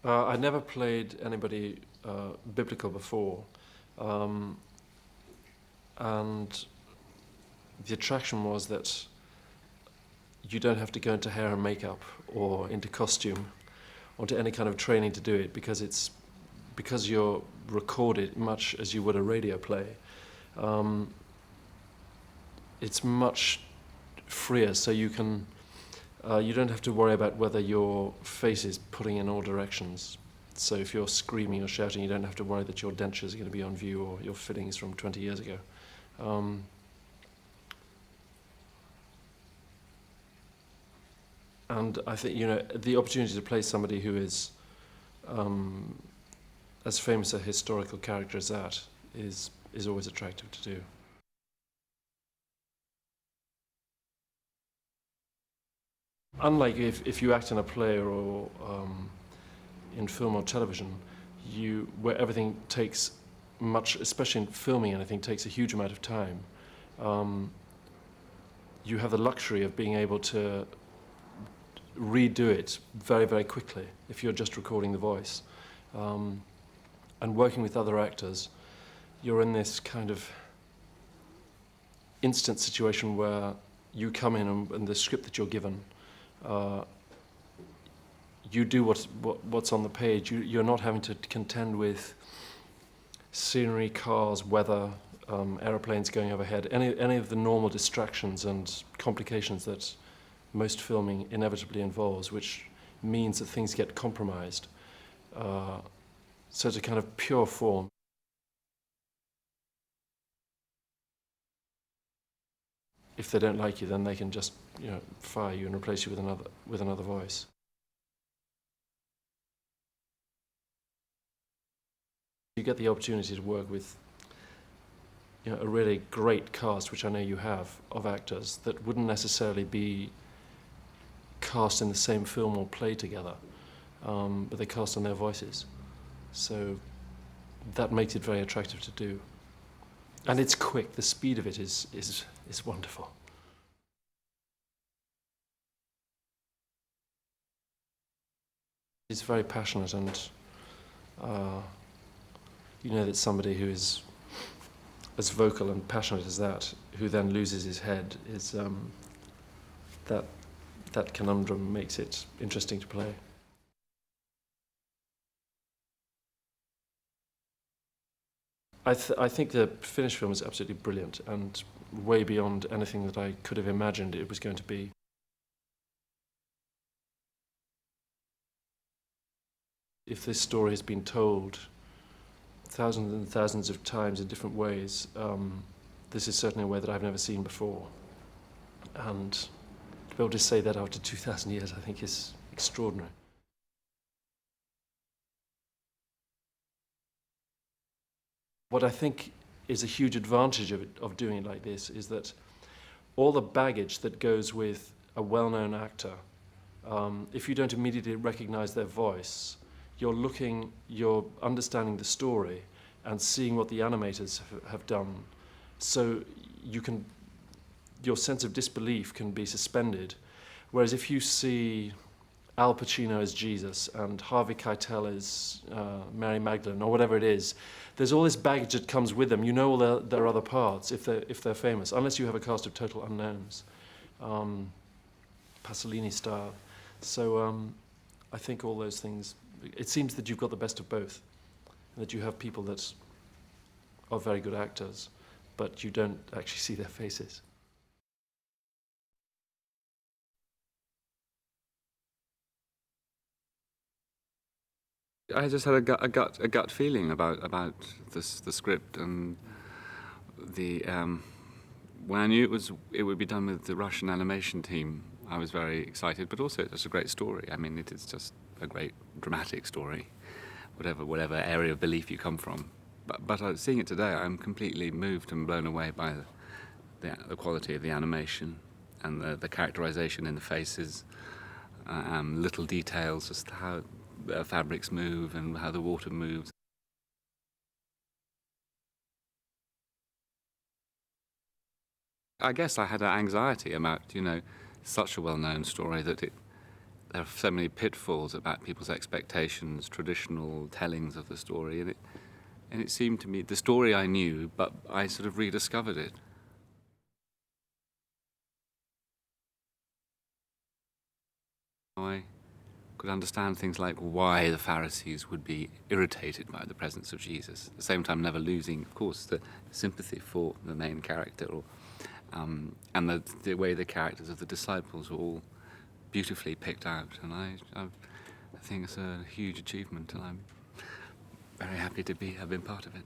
I never played anybody biblical before, um, and the attraction was that you don't have to go into hair and makeup or into costume or into any kind of training to do it because you're recorded much as you would a radio play. Um, it's much freer, so you don't have to worry about whether your face is putting in all directions. So if you're screaming or shouting, you don't have to worry that your dentures are going to be on view or your fittings from 20 years ago. And I think, the opportunity to play somebody who is as famous a historical character as that is always attractive to do. Unlike if you act in a play or in film or television, where everything takes much, especially in filming anything, takes a huge amount of time, you have the luxury of being able to redo it very, very quickly if you're just recording the voice. And working with other actors, you're in this kind of instant situation where you come in and the script that you're given, you do what's on the page. You're not having to contend with scenery, cars, weather, aeroplanes going overhead, any of the normal distractions and complications that most filming inevitably involves, which means that things get compromised. So it's a kind of pure form. If they don't like you, then they can just fire you and replace you with another voice. You get the opportunity to work with a really great cast, which I know you have, of actors that wouldn't necessarily be cast in the same film or play together, but they cast on their voices. So that makes it very attractive to do. And it's quick. The speed of it is wonderful. He's very passionate, and that somebody who is as vocal and passionate as that, who then loses his head, is that conundrum makes it interesting to play. I think the finished film is absolutely brilliant and way beyond anything that I could have imagined it was going to be. If this story has been told thousands and thousands of times in different ways, this is certainly a way that I've never seen before. And to be able to say that after 2,000 years, I think is extraordinary. What I think is a huge advantage of doing it like this is that all the baggage that goes with a well-known actor, if you don't immediately recognize their voice, you're understanding the story and seeing what the animators have done. So your sense of disbelief can be suspended. Whereas if you see Al Pacino as Jesus and Harvey Keitel as Mary Magdalene or whatever it is, there's all this baggage that comes with them. You know all their other parts if they're famous, unless you have a cast of total unknowns, Pasolini style. So I think all those things, it seems that you've got the best of both, and that you have people that are very good actors, but you don't actually see their faces. I just had a gut feeling about the script, and when I knew it would be done with the Russian animation team, I was very excited. But also, it's a great story. I mean, it is just a great dramatic story, whatever area of belief you come from. But seeing it today, I'm completely moved and blown away by the quality of the animation and the characterization in the faces, little details as to how the fabrics move and how the water moves. I guess I had an anxiety about, such a well-known story that there are so many pitfalls about people's expectations, traditional tellings of the story, and it seemed to me the story I knew, but I sort of rediscovered it. I could understand things like why the Pharisees would be irritated by the presence of Jesus, at the same time never losing, of course, the sympathy for the main character, and the way the characters of the disciples were all beautifully picked out. And I think it's a huge achievement, and I'm very happy to have been part of it.